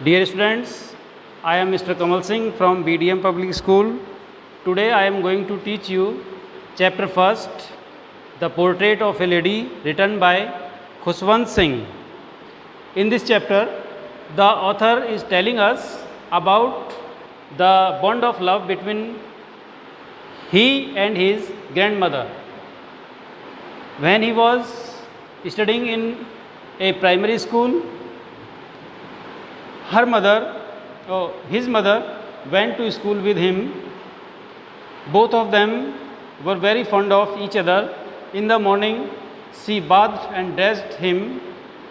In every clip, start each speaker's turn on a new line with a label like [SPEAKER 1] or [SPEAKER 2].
[SPEAKER 1] Dear students, I am Mr. Kamal Singh from BDM Public School. Today I am going to teach you chapter first, The Portrait of a Lady, written by Khushwant Singh. In this chapter, the author is telling us about the bond of love between he and his grandmother. When he was studying in a primary school, his mother went to school with him. Both of them were very fond of each other. In the morning, she bathed and dressed him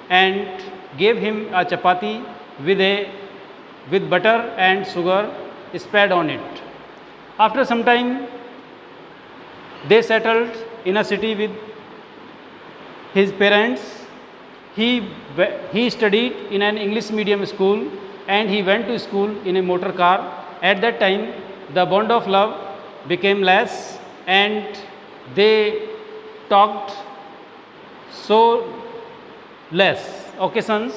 [SPEAKER 1] and gave him a chapati with butter and sugar spread on it. After some time, they settled in a city with his parents. He studied in an English medium school and he went to school in a motor car. At that time, the bond of love became less and they talked so less occasions,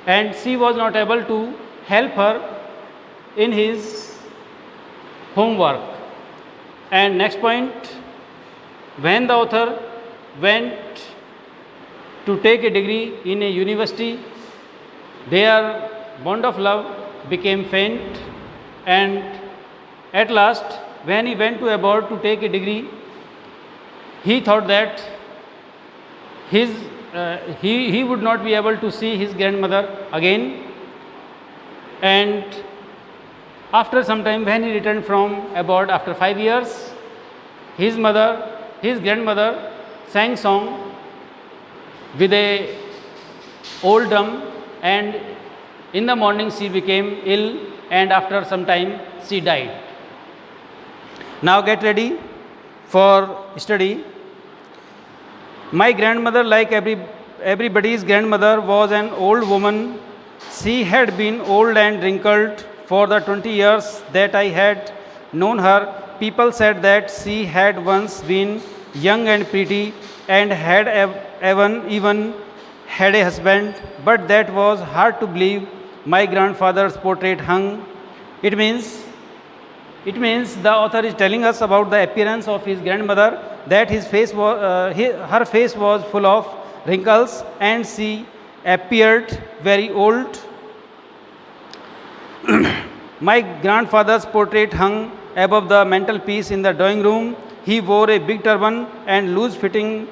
[SPEAKER 1] and she was not able to help her in his homework. And next point, when the author went to take a degree in a university, their bond of love became faint, and at last, when he went to abroad to take a degree, he thought that he would not be able to see his grandmother again. And after some time, when he returned from abroad after 5 years, his grandmother sang song with a old drum, and in the morning she became ill, and after some time she died. Now get ready for study. My grandmother, like everybody's grandmother, was an old woman. She had been old and wrinkled for the 20 years that I had known her. People said that she had once been young and pretty and had even had a husband, but that was hard to believe. My grandfather's portrait hung. It means the author is telling us about the appearance of his grandmother, that her face was full of wrinkles and she appeared very old. My grandfather's portrait hung above the mantelpiece in the drawing room. He wore a big turban and loose-fitting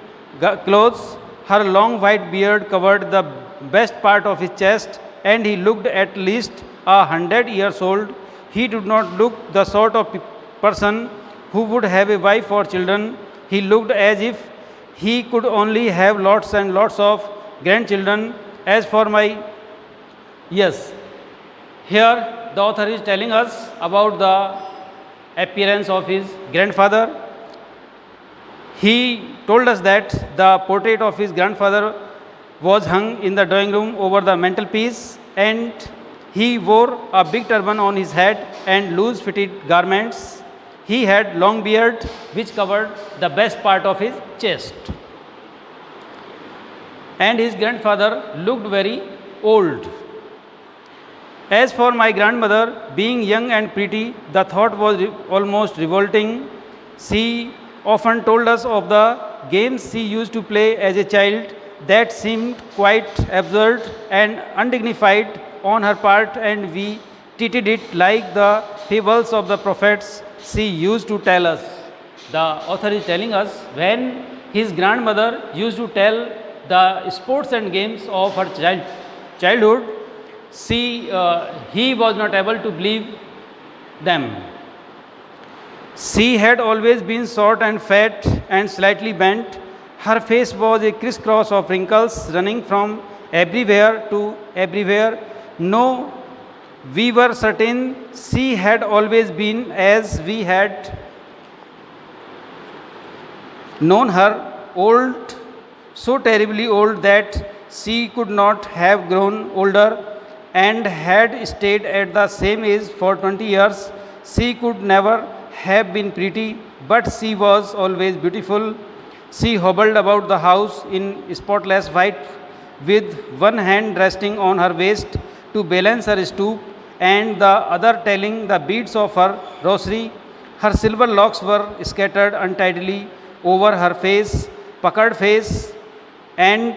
[SPEAKER 1] clothes. Her long white beard covered the best part of his chest, and he looked at least 100 years old. He did not look the sort of person who would have a wife or children. He looked as if he could only have lots and lots of grandchildren. As for yes, here the author is telling us about the appearance of his grandfather. He told us that the portrait of his grandfather was hung in the drawing room over the mantelpiece, and he wore a big turban on his head and loose-fitted garments. He had long beard which covered the best part of his chest. And his grandfather looked very old. As for my grandmother, being young and pretty, the thought was almost revolting. She often told us of the games she used to play as a child that seemed quite absurd and undignified on her part, and we treated it like the fables of the prophets she used to tell us. The author is telling us when his grandmother used to tell the sports and games of her childhood, he was not able to believe them. She had always been short and fat and slightly bent. Her face was a crisscross of wrinkles running from everywhere to everywhere. No, we were certain she had always been, as we had known her, old, so terribly old that she could not have grown older, and had stayed at the same age for 20 years. She could never have been pretty, but she was always beautiful. She hobbled about the house in spotless white with one hand resting on her waist to balance her stoop and the other telling the beads of her rosary. Her silver locks were scattered untidily over her face, puckered face, and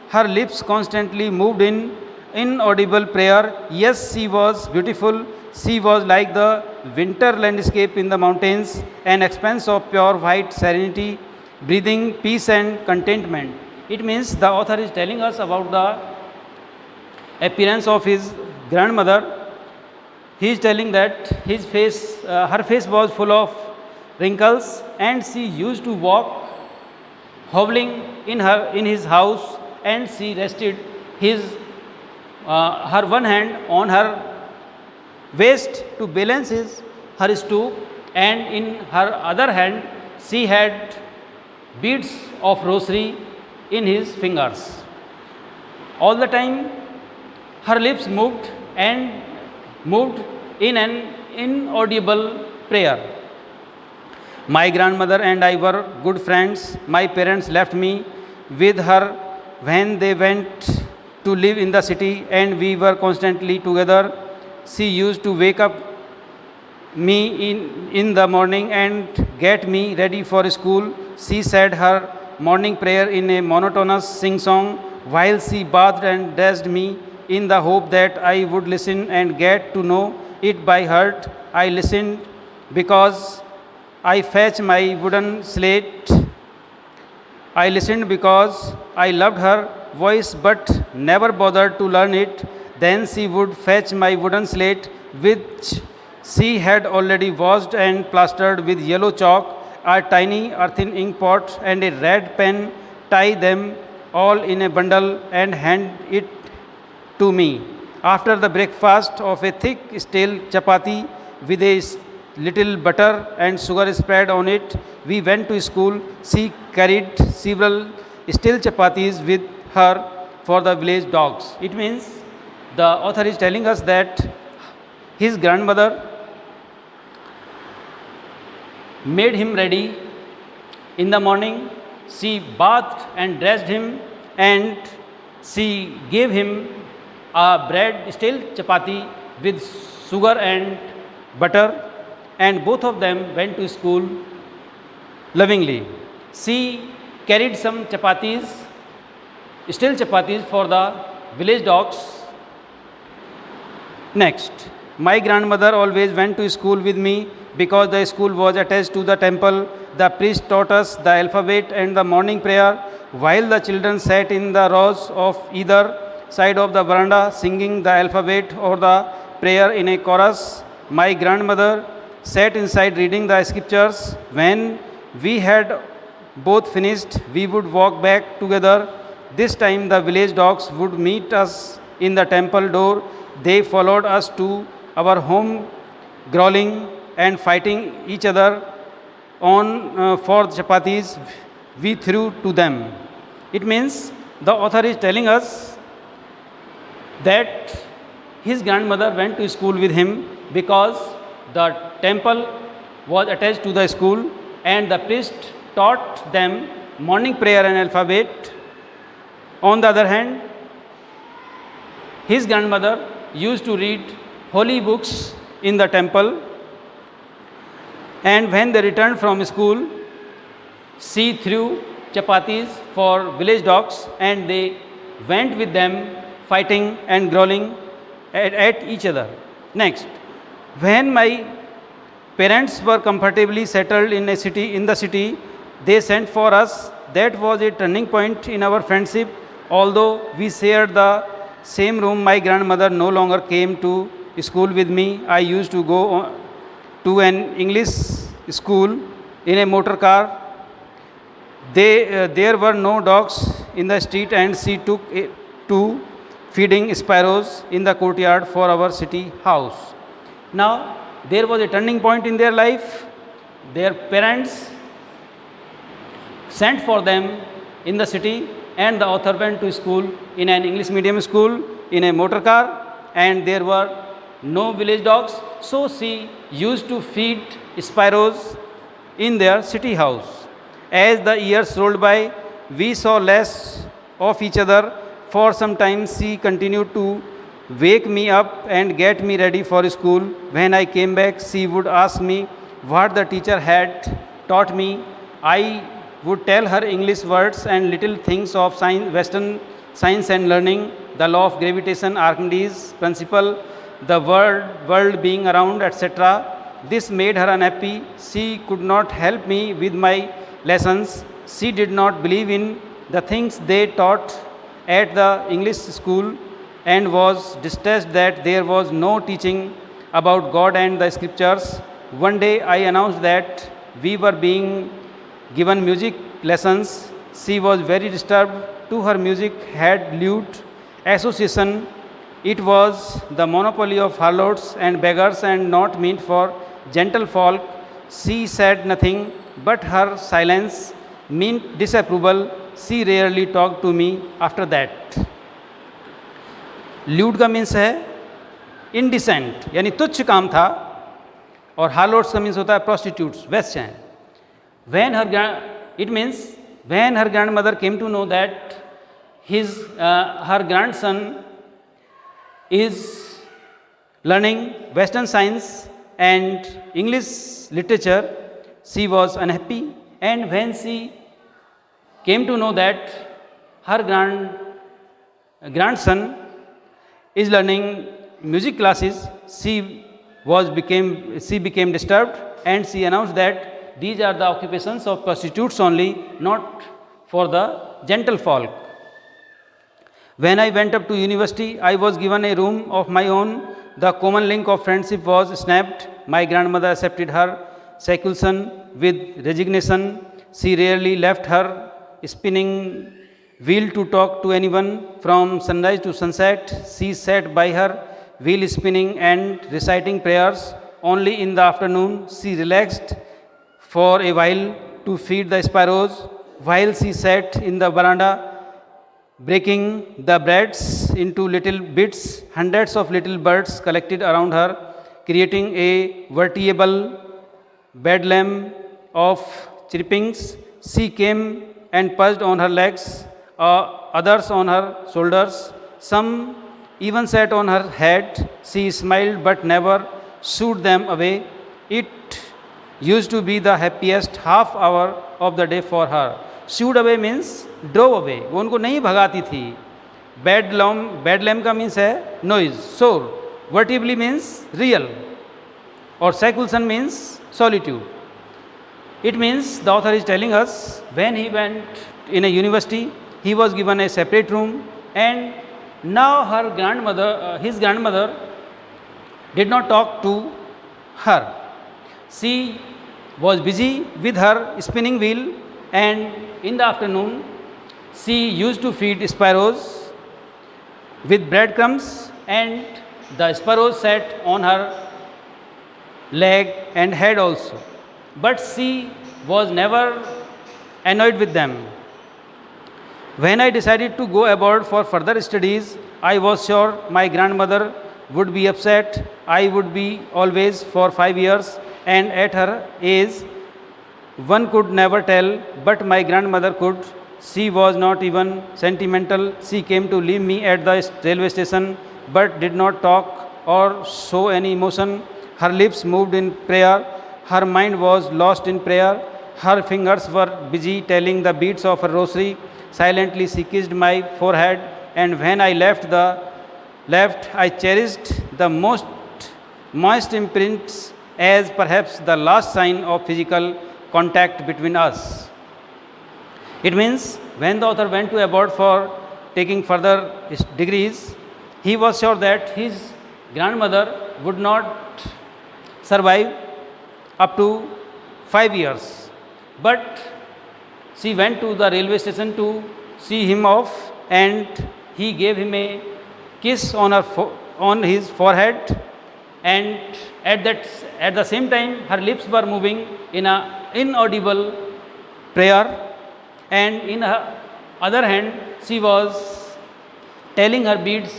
[SPEAKER 1] her lips constantly moved in inaudible prayer. Yes, she was beautiful. She was like the winter landscape in the mountains, an expanse of pure white serenity, breathing peace and contentment. It means the author is telling us about the appearance of his grandmother. He is telling that her face was full of wrinkles, and she used to walk hobbling in his house, and she rested her one hand on her waist to balance her stoop, and in her other hand she had beads of rosary in his fingers. All the time her lips moved in an inaudible prayer. My grandmother and I were good friends. My parents left me with her when they went to live in the city, and we were constantly together. She used to wake up me in the morning and get me ready for school. She said her morning prayer in a monotonous sing song while she bathed and dressed me in the hope that I would listen and get to know it by heart. I listened because I fetched my wooden slate. I listened because I loved her voice but never bothered to learn it. Then she would fetch my wooden slate, which she had already washed and plastered with yellow chalk, a tiny earthen ink pot, and a red pen, tie them all in a bundle, and hand it to me. After the breakfast of a thick stale chapati with a little butter and sugar spread on it, we went to school. She carried several stale chapatis with her for the village dogs. It means the author is telling us that his grandmother made him ready in the morning. She bathed and dressed him, and she gave him a bread, stale chapati with sugar and butter, and both of them went to school lovingly. She carried some chapatis, stale chapatis for the village dogs. Next, my grandmother always went to school with me because the school was attached to the temple. The priest taught us the alphabet and the morning prayer, while the children sat in the rows of either side of the veranda singing the alphabet or the prayer in a chorus. My grandmother sat inside reading the scriptures. When we had both finished, we would walk back together. This time the village dogs would meet us in the temple door. They followed us to our home, growling and fighting each other on for chapatis we threw to them. It means the author is telling us that his grandmother went to school with him because the temple was attached to the school, and the priest taught them morning prayer and alphabet. On the other hand, his grandmother used to read holy books in the temple, and when they returned from school, she threw chapatis for village dogs, and they went with them fighting and growling at each other. Next, when my parents were comfortably settled in the city, they sent for us. That was a turning point in our friendship. Although we shared the same room, my grandmother no longer came to school with me. I used to go to an English school in a motor car. There were no dogs in the street, and she took to feeding sparrows in the courtyard for our city house. Now, there was a turning point in their life. Their parents sent for them in the city, and the author went to school in an English medium school in a motor car, and there were no village dogs, so she used to feed sparrows in their city house. As the years rolled by, we saw less of each other. for some time she continued to wake me up and get me ready for school. When I came back, she would ask me what the teacher had taught me. I would tell her English words and little things of science, Western science and learning, the law of gravitation, Archimedes principle, the world being around, etc. This made her unhappy. She could not help me with my lessons. She did not believe in the things they taught at the English school and was distressed that there was no teaching about God and the scriptures. One day I announced that we were being given music lessons. She was very disturbed. To her music had lute association. It was the monopoly of harlots and beggars and not meant for gentle folk. She said nothing, but her silence meant disapproval. She rarely talked to me after that. Lewd का means है indecent यानी तुच्छ काम था, और हार्लोट्स का means होता है प्रोस्टिट्यूट्स, वेश्या हैं. When it means when her grandmother came to know that her grandson is learning Western science and English literature, she was unhappy. And when she came to know that her grandson is learning music classes, she became disturbed, and she announced that these are the occupations of prostitutes only, not for the gentle folk. When I went up to university, I was given a room of my own. The common link of friendship was snapped. My grandmother accepted her seclusion with resignation. She rarely left her spinning wheel to talk to anyone. From sunrise to sunset, she sat by her wheel spinning and reciting prayers. Only in the afternoon, she relaxed for a while to feed the sparrows. While she sat in the veranda, breaking the breads into little bits, hundreds of little birds collected around her, creating a veritable bedlam of chirpings. She came and perched on her legs, others on her shoulders, some even sat on her head. She smiled but never shooed them away. It used to be the happiest half hour of the day for her. Shooed away means drove away, वो उनको नहीं भगाती थी. बेडलैम का means है noise, शोर. वर्टिबली means real, और seclusion means solitude. It means the author is telling us when he went in a university, he was given a separate room, and now his grandmother did not talk to her. She was busy with her spinning wheel, and in the afternoon she used to feed sparrows with breadcrumbs, and the sparrows sat on her leg and head also. But she was never annoyed with them. When I decided to go abroad for further studies, I was sure my grandmother would be upset. I would be always for 5 years, and at her age, one could never tell, but my grandmother could. She was not even sentimental. She came to leave me at the railway station, but did not talk or show any emotion. Her lips moved in prayer. Her mind was lost in prayer. Her fingers were busy telling the beats of her rosary. Silently she kissed my forehead, and when I left, I cherished the most moist imprints as perhaps the last sign of physical contact between us. It means when the author went to abroad for taking further degrees, he was sure that his grandmother would not survive up to 5 years. But she went to the railway station to see him off, and he gave him a kiss on his forehead, and at the same time her lips were moving in an inaudible prayer, and in her other hand she was telling her beads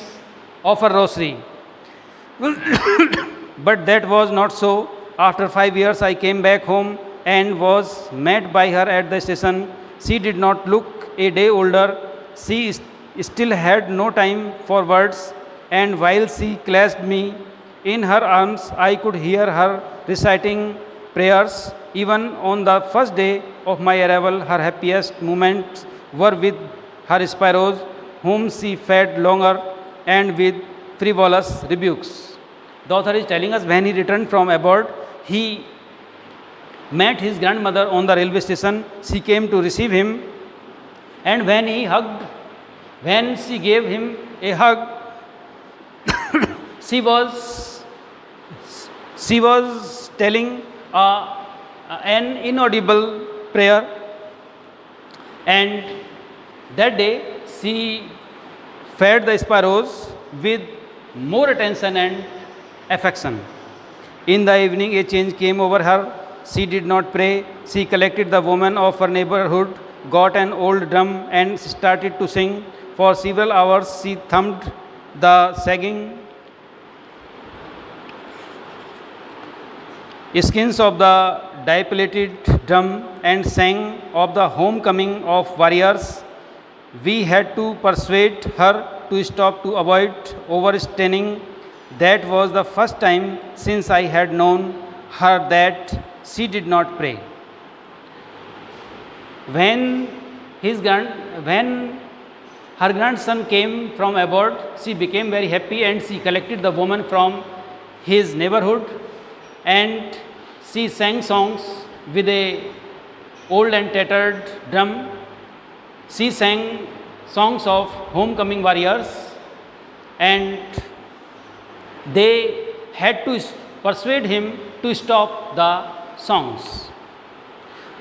[SPEAKER 1] of her rosary. But that was not so. After 5 years I came back home and was met by her at the station. She did not look a day older. She still had no time for words, and while she clasped me in her arms, I could hear her reciting prayers. Even on the first day of my arrival, her happiest moments were with her sparrows, whom she fed longer and with frivolous rebukes. The author is telling us when he returned from abroad, he met his grandmother on the railway station. She came to receive him, and when she gave him a hug, she was she was telling an inaudible prayer, and that day she fed the sparrows with more attention and affection. In the evening, a change came over her. She did not pray. She collected the women of her neighborhood, got an old drum, and started to sing. For several hours, she thumped the sagging skins of the dilapidated drum and sang of the homecoming of warriors. We had to persuade her to stop to avoid overstraining. That was the first time since I had known her that she did not pray. When when her grandson came from abroad, she became very happy, and she collected the women from his neighborhood, and she sang songs with a old and tattered drum. She sang songs of homecoming warriors, and they had to persuade him to stop the songs.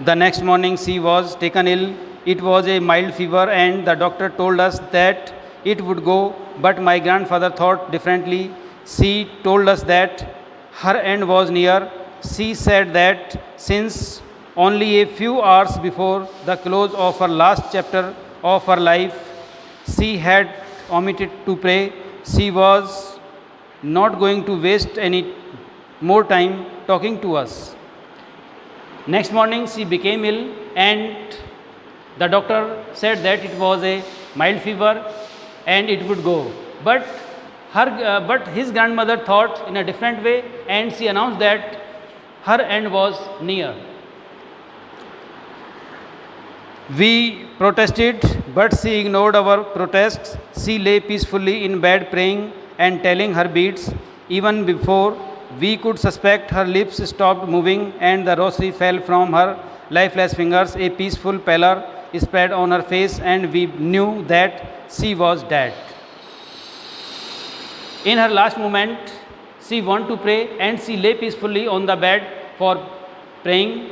[SPEAKER 1] The next morning she was taken ill. It was a mild fever, and the doctor told us that it would go, but my grandfather thought differently. She told us that her end was near. She said that since only a few hours before the close of her last chapter of her life, she had omitted to pray, she was not going to waste any more time talking to us. Next morning she became ill, and the doctor said that it was a mild fever and it would go. But his grandmother thought in a different way, and she announced that her end was near. We protested, but she ignored our protests. She lay peacefully in bed praying and telling her beads. Even before we could suspect, her lips stopped moving and the rosary fell from her lifeless fingers. A peaceful pallor spread on her face, and we knew that she was dead. In her last moment, she wanted to pray, and she lay peacefully on the bed for praying.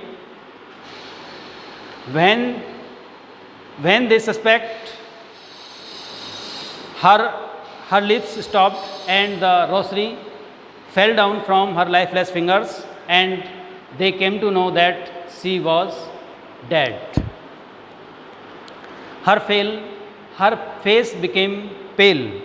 [SPEAKER 1] When they suspect, her lips stopped and the rosary fell down from her lifeless fingers, and they came to know that she was dead. Her face became pale.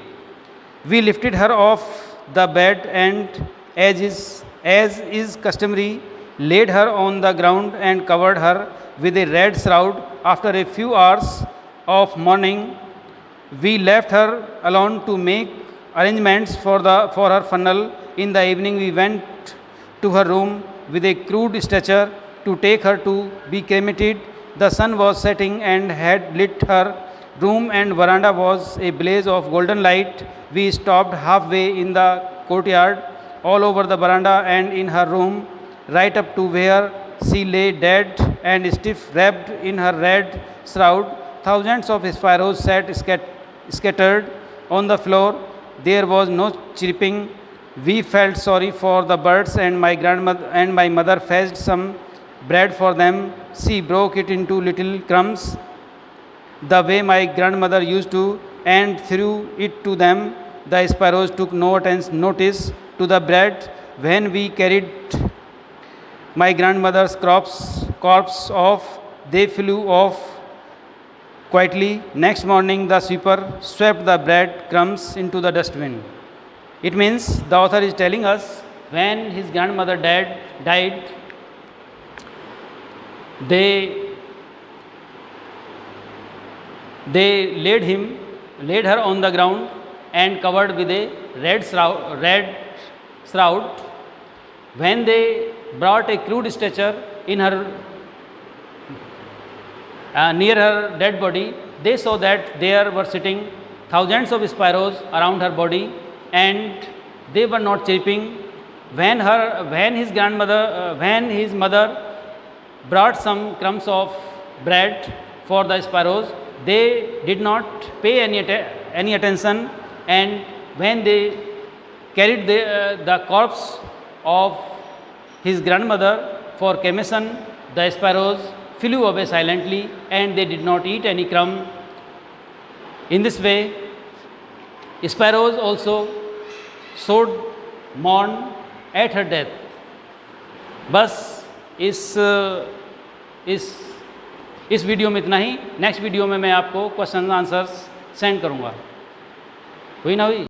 [SPEAKER 1] We lifted her off the bed and, as is customary, laid her on the ground and covered her with a red shroud. After a few hours of mourning, we left her alone to make arrangements for her funeral. In the evening, we went to her room with a crude stretcher to take her to be cremated. The sun was setting and had lit her room, and veranda was a blaze of golden light. We stopped halfway in the courtyard, all over the veranda and in her room, right up to where she lay dead and stiff wrapped in her red shroud. Thousands of sparrows sat scattered on the floor. There was no chirping. We felt sorry for the birds, and my mother fetched some bread for them. She broke it into little crumbs, the way my grandmother used to, and threw it to them. The sparrows took no notice to the bread. When we carried my grandmother's corpse off, they flew off quietly. Next morning, the sweeper swept the bread crumbs into the dustbin. It means the author is telling us when his grandmother died, they laid him laid her on the ground and covered with a red shroud. When they brought a crude stretcher in her near her dead body, they saw that there were sitting thousands of sparrows around her body, and they were not chirping. When his mother brought some crumbs of bread for the sparrows, they did not pay any attention, and when they carried the corpse of his grandmother for cremation, the sparrows flew away silently, and they did not eat any crumb. In this way, sparrows also showed mourn at her death. बस इस video में इतना ही. Next video में मैं आपको question answers send करूँगा. हुई ना हुई?